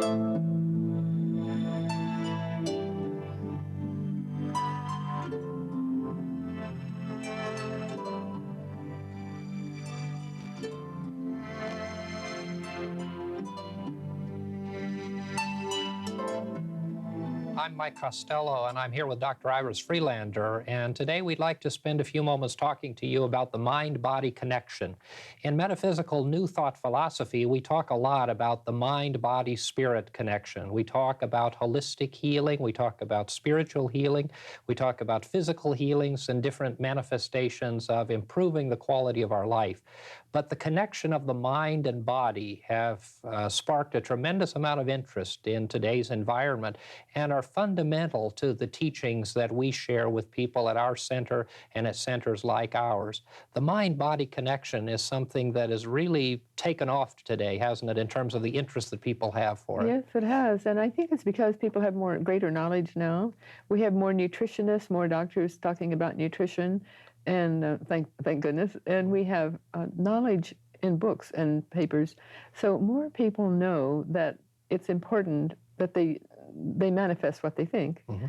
I'm Mike Costello, and I'm here with Dr. Iris Freelander, and today we'd like to spend a few moments talking to you about the mind-body connection. In metaphysical New Thought philosophy, we talk a lot about the mind-body-spirit connection. We talk about holistic healing, we talk about spiritual healing, we talk about physical healings and different manifestations of improving the quality of our life. But the connection of the mind and body have sparked a tremendous amount of interest in today's environment and are fundamental to the teachings that we share with people at our center and at centers like ours. The mind-body connection is something that has really taken off today, hasn't it, in terms of the interest that people have for it? Yes, it has, and I think it's because people have greater knowledge now. We have more nutritionists, more doctors talking about nutrition, and thank goodness, and we have knowledge in books and papers. So more people know that it's important that they manifest what they think. Mm-hmm.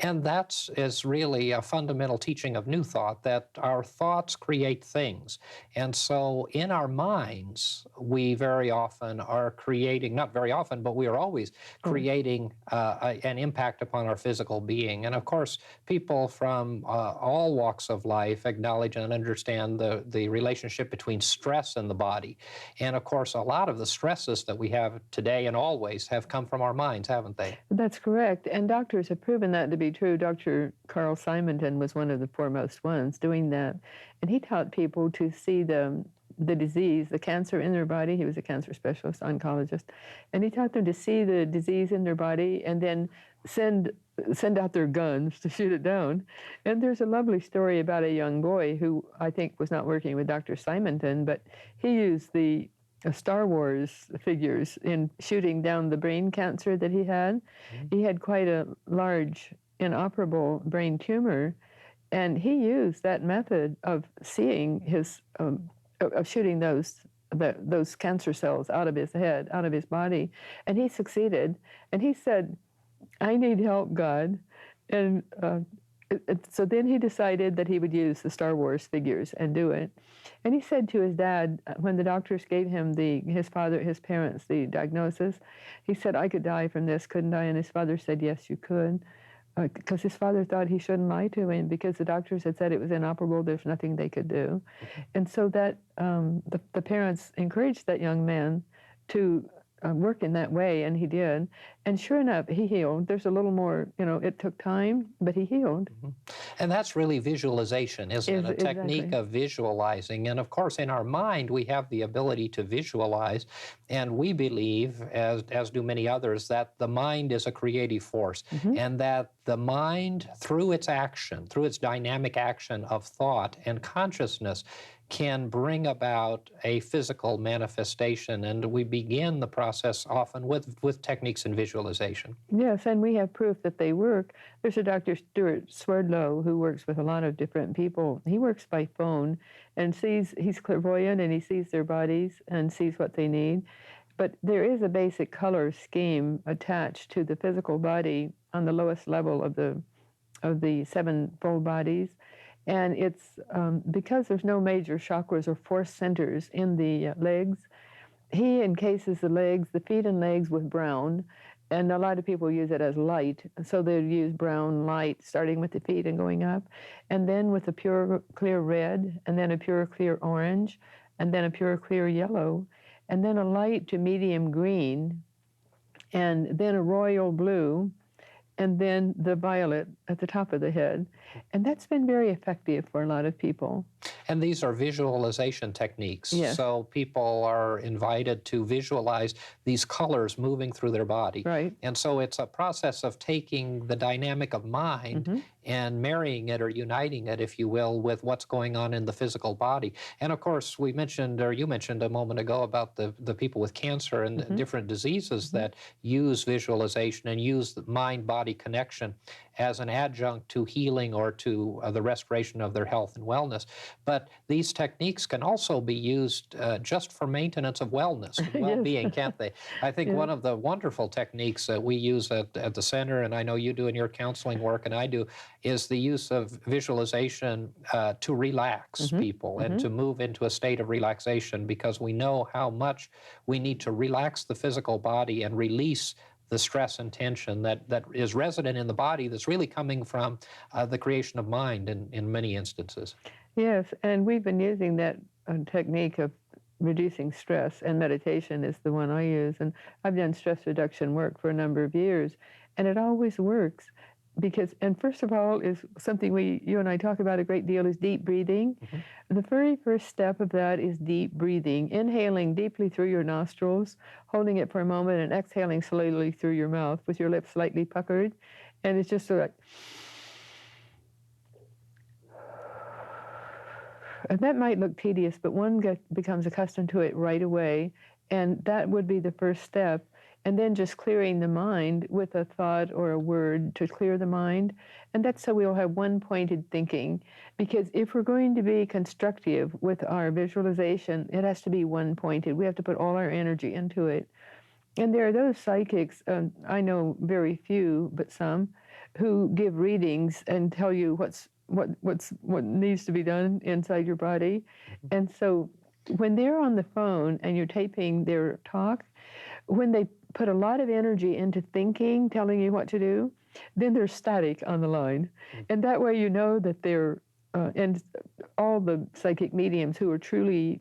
And that is really a fundamental teaching of New Thought, that our thoughts create things. And so in our minds, we very often are creating, not very often, but we are always creating an impact upon our physical being. And of course, people from all walks of life acknowledge and understand the relationship between stress and the body. And of course, a lot of the stresses that we have today and always have come from our minds, haven't they? That's correct. And doctors have proven that to be true. Dr. Carl Simonton was one of the foremost ones doing that. And he taught people to see the disease, the cancer in their body. He was a cancer specialist, oncologist. And he taught them to see the disease in their body and then send out their guns to shoot it down. And there's a lovely story about a young boy who I think was not working with Dr. Simonton, but he used the Star Wars figures in shooting down the brain cancer that he had. Mm-hmm. He had quite a large, inoperable brain tumor, and he used that method of seeing his, of shooting those cancer cells out of his head, out of his body, and he succeeded. And he said, "I need help, God." And so then he decided that he would use the Star Wars figures and do it. And he said to his dad, when the doctors gave him his parents, the diagnosis, he said, "I could die from this, couldn't I?" And his father said, "Yes, you could." Because his father thought he shouldn't lie to him because the doctors had said it was inoperable, there's nothing they could do. And so that the parents encouraged that young man to work in that way, and he did. And sure enough, he healed. There's a little more, it took time, but he healed. Mm-hmm. And that's really visualization, isn't it? A technique exactly. of visualizing. And of course, in our mind, we have the ability to visualize. And we believe, as do many others, that the mind is a creative force. Mm-hmm. And that the mind, through its action, through its dynamic action of thought and consciousness, can bring about a physical manifestation. And we begin the process often with techniques in visualization. Yes, and we have proof that they work. There's a Dr. Stuart Swerdlow who works with a lot of different people. He works by phone and he's clairvoyant, and he sees their bodies and sees what they need. But there is a basic color scheme attached to the physical body on the lowest level of the sevenfold bodies. And it's because there's no major chakras or force centers in the legs, he encases the legs, the feet and legs with brown, and a lot of people use it as light. So they use brown light, starting with the feet and going up, and then with a pure clear red, and then a pure clear orange, and then a pure clear yellow, and then a light to medium green, and then a royal blue, and then the violet at the top of the head. And that's been very effective for a lot of people. And these are visualization techniques. Yes. So people are invited to visualize these colors moving through their body. Right. And so it's a process of taking the dynamic of mind mm-hmm. and marrying it or uniting it, if you will, with what's going on in the physical body. And of course, you mentioned a moment ago about the people with cancer and mm-hmm. different diseases mm-hmm. that use visualization and use the mind-body connection. as an adjunct to healing or to the restoration of their health and wellness. But these techniques can also be used just for maintenance of wellness and Yes. well-being, can't they? I think Yes. one of the wonderful techniques that we use at the center, and I know you do in your counseling work and I do, is the use of visualization to relax people and to move into a state of relaxation, because we know how much we need to relax the physical body and release the stress and tension that is resident in the body that's really coming from the creation of mind in many instances. Yes, and we've been using that technique of reducing stress, and meditation is the one I use. And I've done stress reduction work for a number of years, and it always works because, and first of all, is something you and I talk about a great deal, is deep breathing. The very first step of that is deep breathing, inhaling deeply through your nostrils, holding it for a moment, and exhaling slowly through your mouth with your lips slightly puckered. And it's just sort of like, and that might look tedious, but one becomes accustomed to it right away, and that would be the first step. And then just clearing the mind with a thought or a word to clear the mind. And that's so we'll have one-pointed thinking. Because if we're going to be constructive with our visualization, it has to be one-pointed. We have to put all our energy into it. And there are those psychics, I know very few, but some, who give readings and tell you what needs to be done inside your body. And so when they're on the phone and you're taping their talk, when they put a lot of energy into thinking, telling you what to do, then they're static on the line. And that way you know that they're, and all the psychic mediums who are truly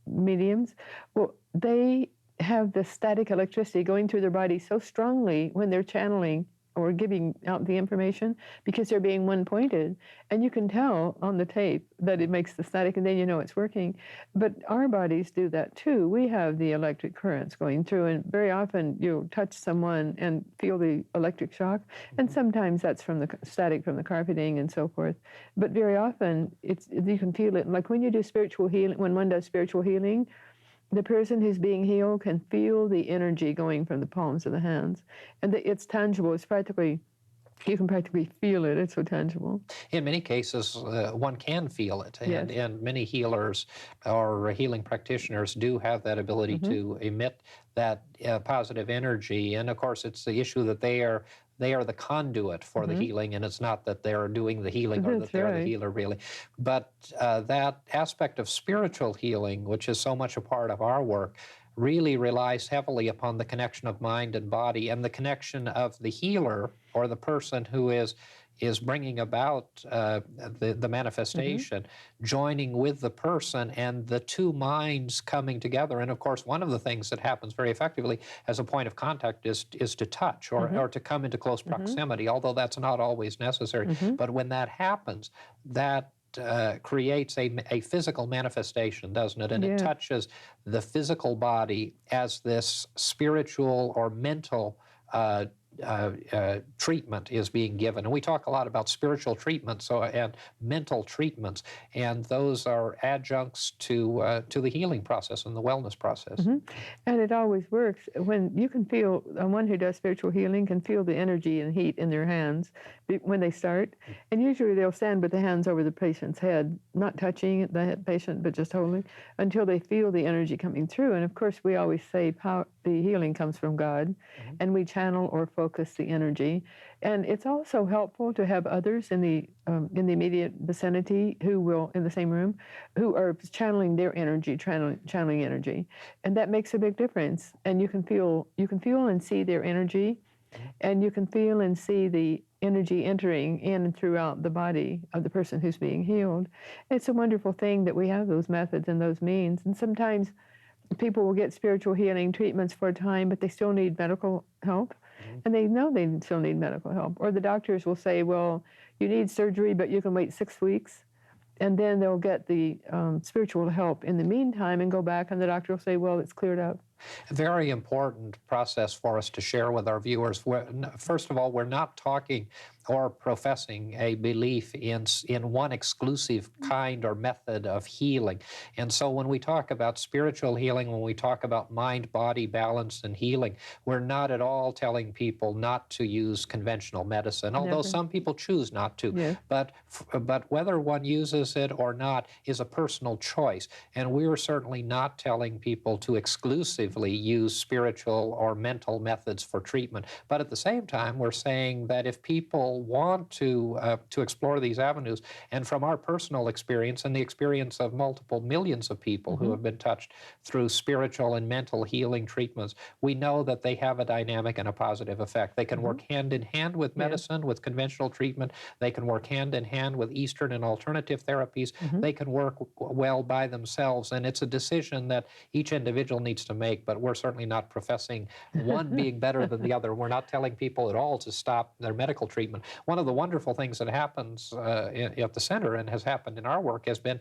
mediums, well, they have the static electricity going through their body so strongly when they're channeling or giving out the information, because they're being one-pointed. And you can tell on the tape that it makes the static, and then you know it's working. But our bodies do that too. We have the electric currents going through, and very often you'll touch someone and feel the electric shock, and sometimes that's from the static from the carpeting and so forth. But very often you can feel it. Like when you do spiritual healing, when one does spiritual healing, the person who's being healed can feel the energy going from the palms of the hands. And it's tangible. It's practically, you can practically feel it. It's so tangible. In many cases, one can feel it. And, Yes. and many healers or healing practitioners do have that ability to emit that positive energy. And of course, it's the issue that they are the conduit for the healing, and it's not that they're doing the healing or that they're the healer, really. But that aspect of spiritual healing, which is so much a part of our work, really relies heavily upon the connection of mind and body, and the connection of the healer or the person who is bringing about the manifestation, joining with the person, and the two minds coming together. And of course, one of the things that happens very effectively as a point of contact is to touch or to come into close proximity, although that's not always necessary. But when that happens, that creates a physical manifestation, doesn't it? And it touches the physical body as this spiritual or mental treatment is being given. And we talk a lot about spiritual treatments and mental treatments, and those are adjuncts to the healing process and the wellness process. And it always works. When you can feel, one who does spiritual healing can feel the energy and heat in their hands when they start. And usually they'll stand with the hands over the patient's head, not touching the patient, but just holding, until they feel the energy coming through. And of course, we always say the healing comes from God, and we channel or focus the energy. And it's also helpful to have others in the immediate vicinity who will, in the same room, who are channeling their energy, channeling energy. And that makes a big difference. And you can feel and see their energy, and you can feel and see the energy entering in and throughout the body of the person who's being healed. It's a wonderful thing that we have those methods and those means. And sometimes people will get spiritual healing treatments for a time, but they still need medical help. And they know they still need medical help. Or the doctors will say, well, you need surgery, but you can wait 6 weeks. And then they'll get the spiritual help in the meantime and go back, and the doctor will say, well, it's cleared up. A very important process for us to share with our viewers. First of all, we're not talking or professing a belief in one exclusive kind or method of healing. And so when we talk about spiritual healing, when we talk about mind-body balance and healing, we're not at all telling people not to use conventional medicine, although Never. some people choose not to. Yes. But whether one uses it or not is a personal choice. And we're certainly not telling people to exclusively use spiritual or mental methods for treatment. But at the same time, we're saying that if people want to explore these avenues, and from our personal experience and the experience of multiple millions of people who have been touched through spiritual and mental healing treatments, we know that they have a dynamic and a positive effect. They can work hand in hand with medicine, with conventional treatment. They can work hand in hand with Eastern and alternative therapies. They can work well by themselves, and it's a decision that each individual needs to make, but we're certainly not professing one being better than the other. We're not telling people at all to stop their medical treatment. One of the wonderful things that happens at the center and has happened in our work has been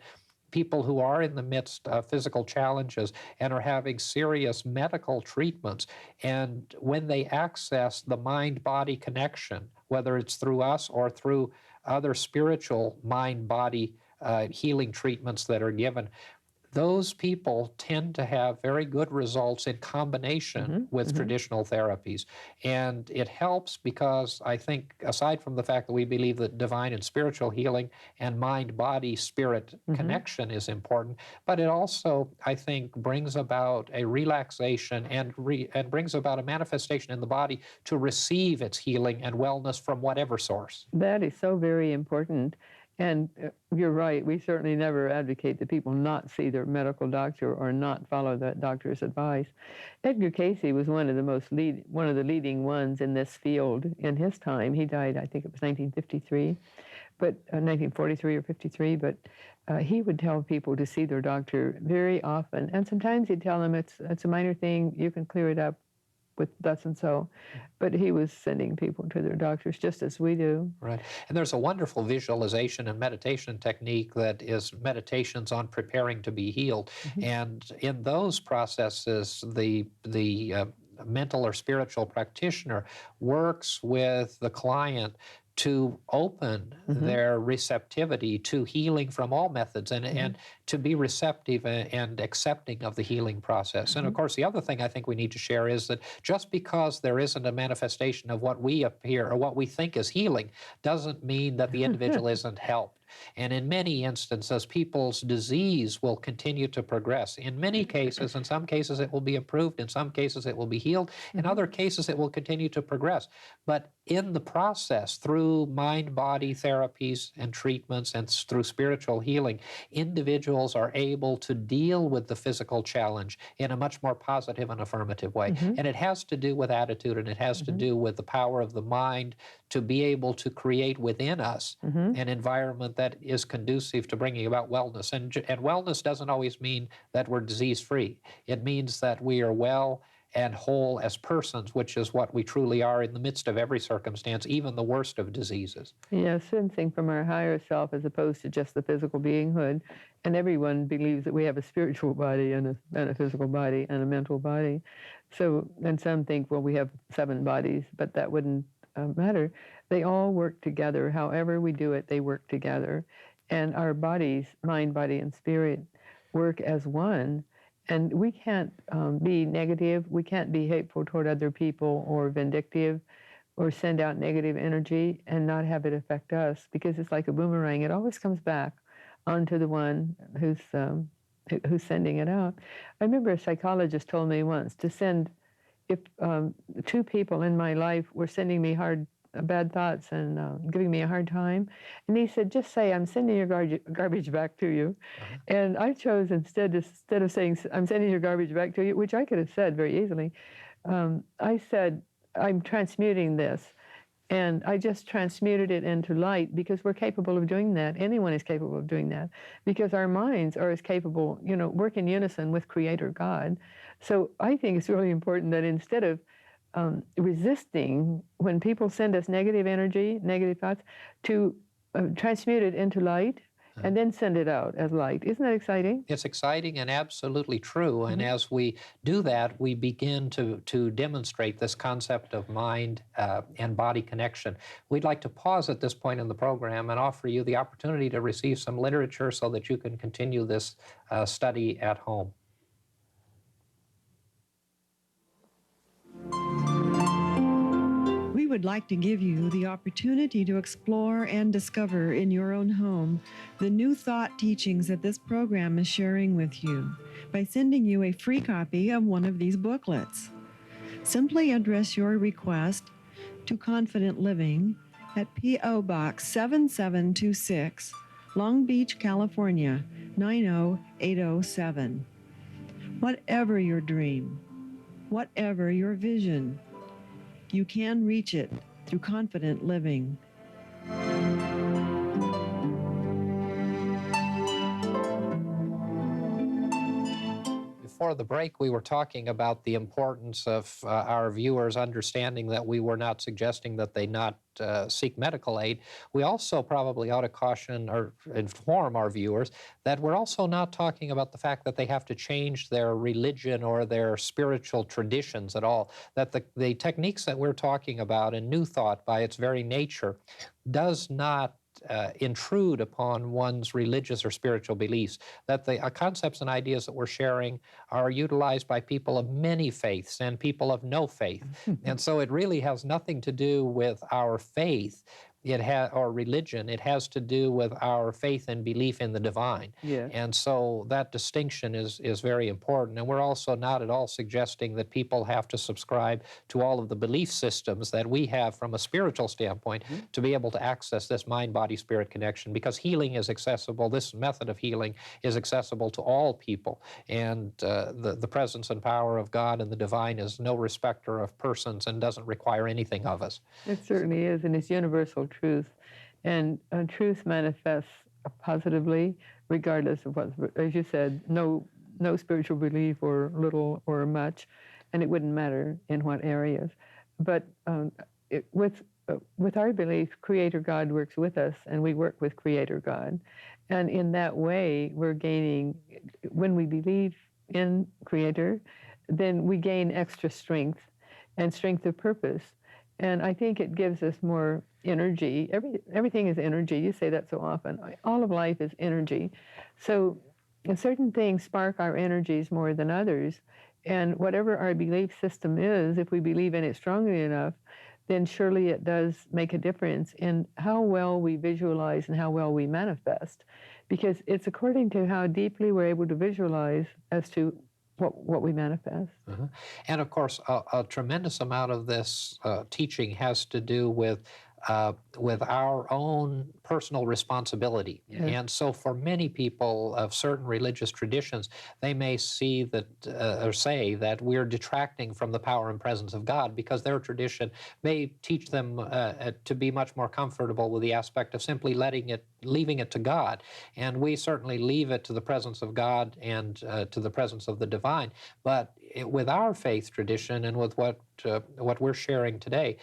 people who are in the midst of physical challenges and are having serious medical treatments. And when they access the mind-body connection, whether it's through us or through other spiritual mind-body healing treatments that are given, those people tend to have very good results in combination with traditional therapies. And it helps because I think, aside from the fact that we believe that divine and spiritual healing and mind-body-spirit connection is important, but it also, I think, brings about a relaxation and brings about a manifestation in the body to receive its healing and wellness from whatever source. That is so very important. And you're right, we certainly never advocate that people not see their medical doctor or not follow that doctor's advice. Edgar Cayce was one of the leading ones in this field in his time. He died, I think it was 1953, but 1943 or 53, but he would tell people to see their doctor very often. And sometimes he'd tell them it's a minor thing, you can clear it up with thus and so, but he was sending people to their doctors just as we do. Right. And there's a wonderful visualization and meditation technique that is meditations on preparing to be healed. And in those processes, the mental or spiritual practitioner works with the client to open their receptivity to healing from all methods and to be receptive and accepting of the healing process. And of course, the other thing I think we need to share is that just because there isn't a manifestation of what we appear or what we think is healing doesn't mean that the individual isn't helped. And in many instances, people's disease will continue to progress. In many cases, in some cases, it will be improved. In some cases, it will be healed. In other cases, it will continue to progress. But in the process, through mind-body therapies and treatments and through spiritual healing, individuals are able to deal with the physical challenge in a much more positive and affirmative way. And it has to do with attitude, and it has to do with the power of the mind to be able to create within us an environment that is conducive to bringing about wellness. And wellness doesn't always mean that we're disease-free. It means that we are well and whole as persons, which is what we truly are in the midst of every circumstance, even the worst of diseases. Yeah, sensing from our higher self as opposed to just the physical beinghood. And everyone believes that we have a spiritual body and a physical body and a mental body. So, and some think, well, we have 7 bodies, but that wouldn't matter. They all work together. However we do it, they work together. And our bodies, mind, body, and spirit, work as one. And we can't be negative. We can't be hateful toward other people or vindictive or send out negative energy and not have it affect us, because it's like a boomerang. It always comes back onto the one who's sending it out. I remember a psychologist told me once to send, if 2 people in my life were sending me bad thoughts and giving me a hard time, and he said, just say, I'm sending your garbage back to you. And I chose instead of saying, I'm sending your garbage back to you, which I could have said very easily, I said, I'm transmuting this. And I just transmuted it into light, because we're capable of doing that. Anyone is capable of doing that, because our minds are as capable, work in unison with Creator God. So I think it's really important that instead of resisting when people send us negative energy, negative thoughts, to transmute it into light and then send it out as light. Isn't that exciting? It's exciting and absolutely true. And as we do that, we begin to demonstrate this concept of mind and body connection. We'd like to pause at this point in the program and offer you the opportunity to receive some literature so that you can continue this study at home. We would like to give you the opportunity to explore and discover in your own home the new thought teachings that this program is sharing with you by sending you a free copy of one of these booklets. Simply address your request to Confident Living at P.O. Box 7726, Long Beach, California, 90807. Whatever your dream, whatever your vision, you can reach it through confident living. Before the break, we were talking about the importance of our viewers understanding that we were not suggesting that they not seek medical aid. We also probably ought to caution or inform our viewers that we're also not talking about the fact that they have to change their religion or their spiritual traditions at all. That the techniques that we're talking about in New Thought, by its very nature, does not intrude upon one's religious or spiritual beliefs, that the concepts and ideas that we're sharing are utilized by people of many faiths and people of no faith. And so it really has nothing to do with our faith or religion. It has to do with our faith and belief in the divine. Yeah. And so that distinction is very important. And we're also not at all suggesting that people have to subscribe to all of the belief systems that we have from a spiritual standpoint to be able to access this mind-body-spirit connection, because healing is accessible. This method of healing is accessible to all people. And the presence and power of God and the divine is no respecter of persons and doesn't require anything of us. It certainly is, and it's universal truth. And truth manifests positively, regardless of what, as you said, no spiritual belief or little or much, and it wouldn't matter in what areas. But with our belief, Creator God works with us, and we work with Creator God. And in that way, we're gaining, when we believe in Creator, then we gain extra strength and strength of purpose. And I think it gives us more energy. Everything is energy. You say that so often. All of life is energy. So certain things spark our energies more than others. And whatever our belief system is, if we believe in it strongly enough, then surely it does make a difference in how well we visualize and how well we manifest. Because it's according to how deeply we're able to visualize as to what we manifest. And of course, a tremendous amount of this teaching has to do with our own personal responsibility. Yes. And so for many people of certain religious traditions, they may see that or say that we're detracting from the power and presence of God, because their tradition may teach them to be much more comfortable with the aspect of simply leaving it to God. And we certainly leave it to the presence of God and to the presence of the divine. But with our faith tradition and with what we're sharing today,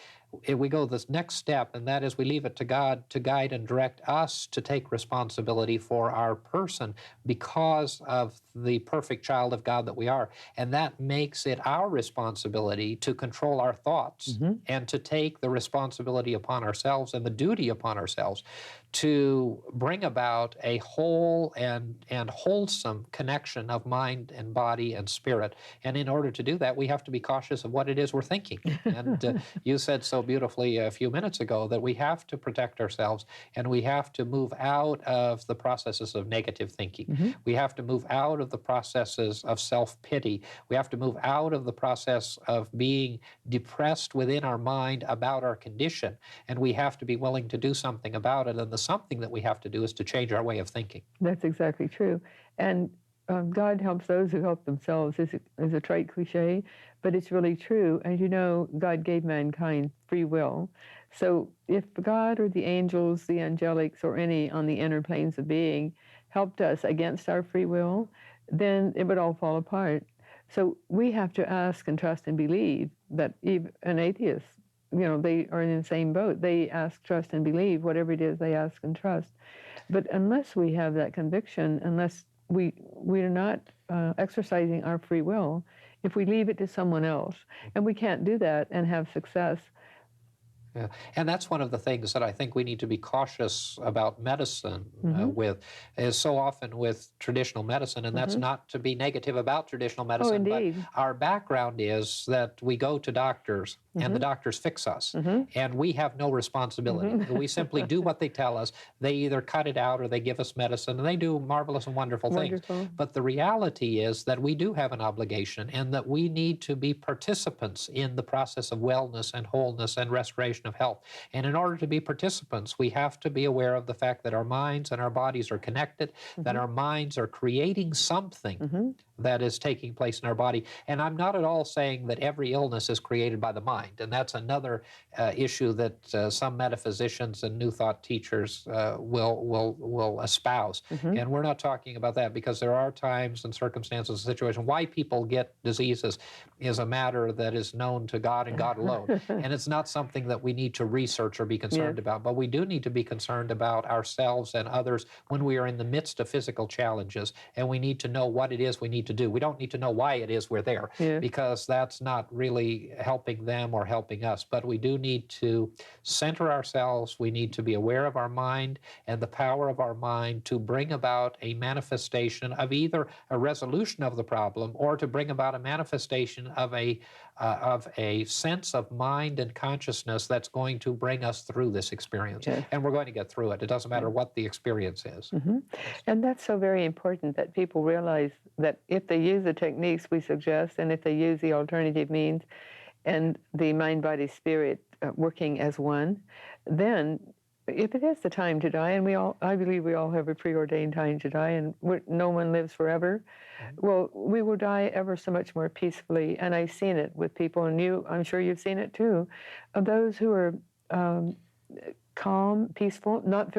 we go this next step, and that is we leave it to God to guide and direct us to take responsibility for our person because of the perfect child of God that we are. And that makes it our responsibility to control our thoughts and to take the responsibility upon ourselves and the duty upon ourselves to bring about a whole and wholesome connection of mind and body and spirit. And in order to do that, we have to be cautious of what it is we're thinking. And you said so beautifully a few minutes ago that we have to protect ourselves, and we have to move out of the processes of negative thinking. We have to move out of the processes of self-pity. We have to move out of the process of being depressed within our mind about our condition, and we have to be willing to do something about it. And the something that we have to do is to change our way of thinking. That's exactly true. And God helps those who help themselves is a trite cliche, but it's really true. As you know, God gave mankind free will. So if God or the angels, the angelics, or any on the inner planes of being helped us against our free will, then it would all fall apart. So we have to ask and trust and believe that even an atheist they are in the same boat. They ask, trust, and believe whatever it is they ask and trust. But unless we have that conviction, unless we're not exercising our free will, if we leave it to someone else, and we can't do that and have success. Yeah. And that's one of the things that I think we need to be cautious about medicine with, is so often with traditional medicine, and that's not to be negative about traditional medicine, but our background is that we go to doctors and the doctors fix us, and we have no responsibility. We simply do what they tell us. They either cut it out or they give us medicine, and they do marvelous and wonderful things. But the reality is that we do have an obligation, and that we need to be participants in the process of wellness and wholeness and restoration of health. And in order to be participants, we have to be aware of the fact that our minds and our bodies are connected, that our minds are creating something that is taking place in our body. And I'm not at all saying that every illness is created by the mind. And that's another issue that some metaphysicians and New Thought teachers will espouse. And we're not talking about that, because there are times and circumstances and situations why people get diseases is a matter that is known to God and God alone. And it's not something that we need to research or be concerned about. But we do need to be concerned about ourselves and others when we are in the midst of physical challenges, and we need to know what it is we need to do. We don't need to know why it is we're there, because that's not really helping them or helping us. But we do need to center ourselves. We need to be aware of our mind and the power of our mind to bring about a manifestation of either a resolution of the problem, or to bring about a manifestation of a sense of mind and consciousness that's going to bring us through this experience. And we're going to get through it. It doesn't matter what the experience is. And that's so very important, that people realize that if they use the techniques we suggest, and if they use the alternative means, and the mind, body, spirit working as one, then if it is the time to die, and I believe we all have a preordained time to die, and no one lives forever, well, we will die ever so much more peacefully. And I've seen it with people, and I'm sure you've seen it too, of those who are calm, peaceful, not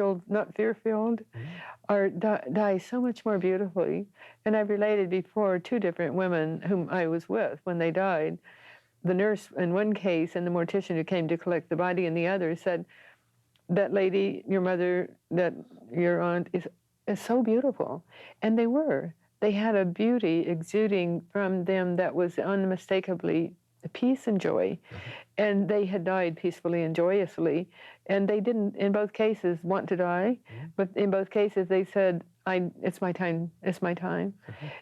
fear-filled, die so much more beautifully. And I've related before 2 different women whom I was with when they died. The nurse in one case and the mortician who came to collect the body in the other said, "That lady, your mother, that your aunt is so beautiful." And they were. They had a beauty exuding from them that was unmistakably peace and joy. And they had died peacefully and joyously. And they didn't, in both cases, want to die. But in both cases, they said, it's my time, it's my time.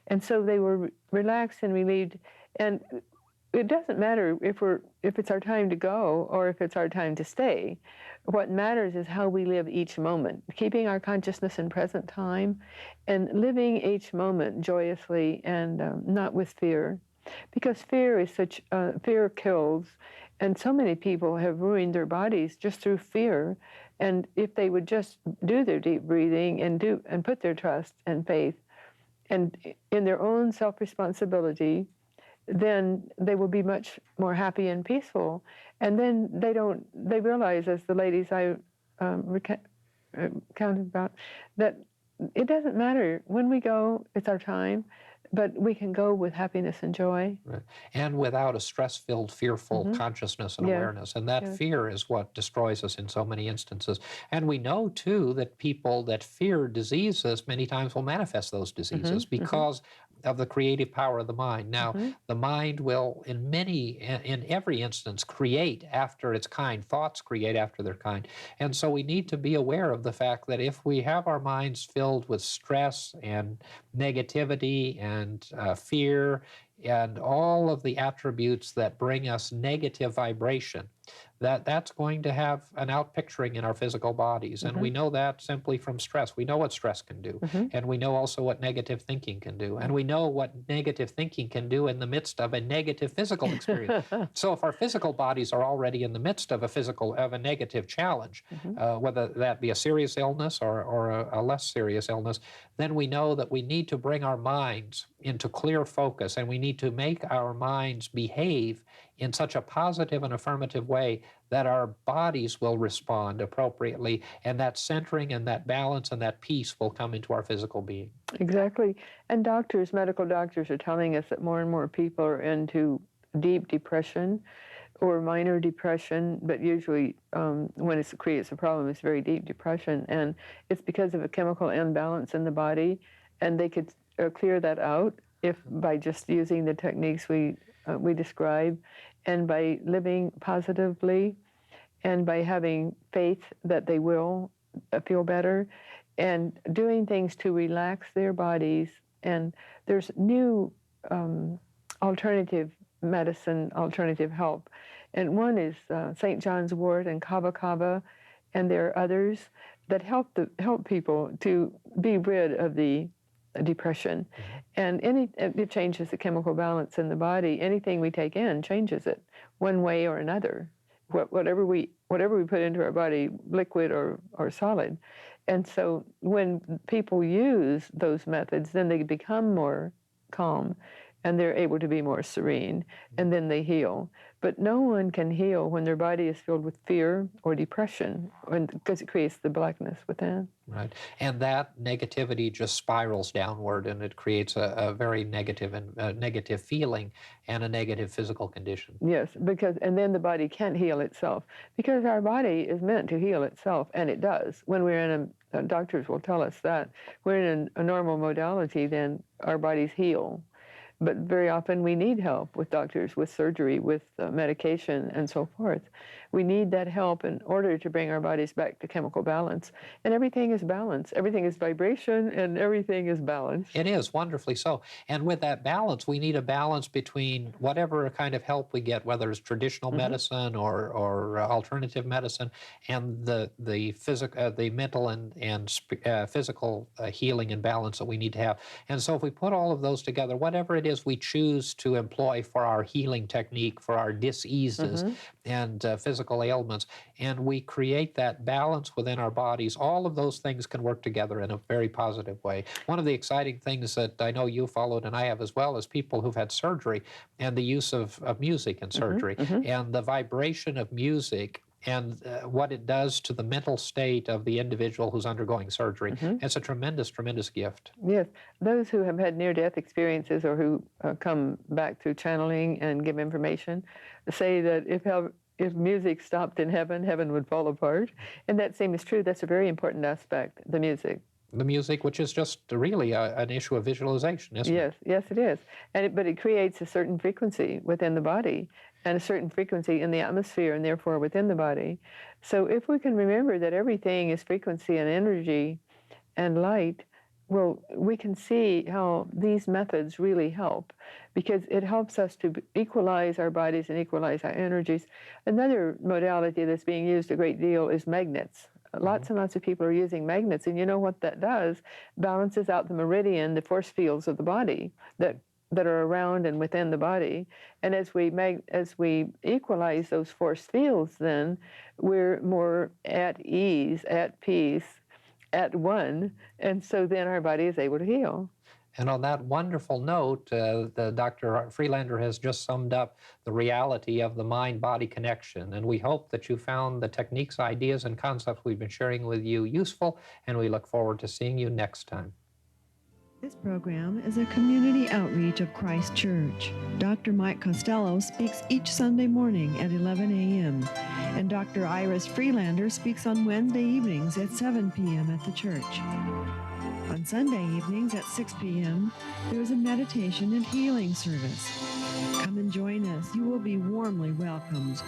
And so they were relaxed and relieved. And it doesn't matter if it's our time to go or if it's our time to stay. What matters is how we live each moment, keeping our consciousness in present time and living each moment joyously and not with fear. Because fear kills, and so many people have ruined their bodies just through fear. And if they would just do their deep breathing and put their trust and faith and in their own self-responsibility, then they will be much more happy and peaceful. And then they realize, as the ladies I counted about, that it doesn't matter when we go, it's our time, but we can go with happiness and joy. Right. And without a stress-filled, fearful consciousness and awareness. And that fear is what destroys us in so many instances. And we know, too, that people that fear diseases many times will manifest those diseases because of the creative power of the mind. Now, the mind will, in every instance, create after its kind. Thoughts create after their kind. And so we need to be aware of the fact that if we have our minds filled with stress and negativity and fear and all of the attributes that bring us negative vibration, that's going to have an outpicturing in our physical bodies. And we know that simply from stress. We know what stress can do. And we know also what negative thinking can do. And we know what negative thinking can do in the midst of a negative physical experience. So if our physical bodies are already in the midst of a negative challenge, whether that be a serious illness or a less serious illness, then we know that we need to bring our minds into clear focus, and we need to make our minds behave in such a positive and affirmative way that our bodies will respond appropriately, and that centering and that balance and that peace will come into our physical being. Exactly. And medical doctors are telling us that more and more people are into deep depression or minor depression, but usually when it creates a problem, it's very deep depression, and it's because of a chemical imbalance in the body, and they could clear that out if by just using the techniques we describe, and by living positively, and by having faith that they will feel better, and doing things to relax their bodies. And there's new alternative medicine, alternative help. And one is St. John's wort and kava kava, and there are others that help people to be rid of the depression. And it changes the chemical balance in the body. Anything we take in changes it one way or another. Whatever we put into our body, liquid or solid. And so when people use those methods, then they become more calm, and they're able to be more serene, and then they heal. But no one can heal when their body is filled with fear or depression, because it creates the blackness within. Right. And that negativity just spirals downward, and it creates a very negative and negative feeling and a negative physical condition. Yes, and then the body can't heal itself, because our body is meant to heal itself, and it does. When we're in doctors will tell us that we're in a normal modality, then our bodies heal. But very often we need help with doctors, with surgery, with medication, and so forth. We need that help in order to bring our bodies back to chemical balance. And everything is balance. Everything is vibration, and everything is balance. It is, wonderfully so. And with that balance, we need a balance between whatever kind of help we get, whether it's traditional medicine or alternative medicine, and the mental and physical healing and balance that we need to have. And so if we put all of those together, whatever it is we choose to employ for our healing technique, for our diseases and physical ailments, and we create that balance within our bodies, all of those things can work together in a very positive way. One of the exciting things that I know you followed, and I have as well, is people who've had surgery and the use of music in surgery, and the vibration of music and what it does to the mental state of the individual who's undergoing surgery. It's a tremendous, tremendous gift. Yes. Those who have had near-death experiences or who come back through channeling and give information say that if music stopped in heaven, heaven would fall apart. And that seems true. That's a very important aspect, the music. The music, which is just really an issue of visualization, isn't it? Yes, it is. But it creates a certain frequency within the body, and a certain frequency in the atmosphere, and therefore within the body. So if we can remember that everything is frequency and energy and light, well, we can see how these methods really help, because it helps us to equalize our bodies and equalize our energies. Another modality that's being used a great deal is magnets. Lots and lots of people are using magnets, and you know what that does? Balances out the meridian, the force fields of the body that are around and within the body. And as we equalize those force fields, then we're more at ease, at peace, at one, and so then our body is able to heal. And on that wonderful note, the Dr. Freelander has just summed up the reality of the mind-body connection. And we hope that you found the techniques, ideas, and concepts we've been sharing with you useful, and we look forward to seeing you next time. This program is a community outreach of Christ Church. Dr. Mike Costello speaks each Sunday morning at 11 a.m., and Dr. Iris Freelander speaks on Wednesday evenings at 7 p.m. at the church. On Sunday evenings at 6 p.m., there is a meditation and healing service. Come and join us. You will be warmly welcomed.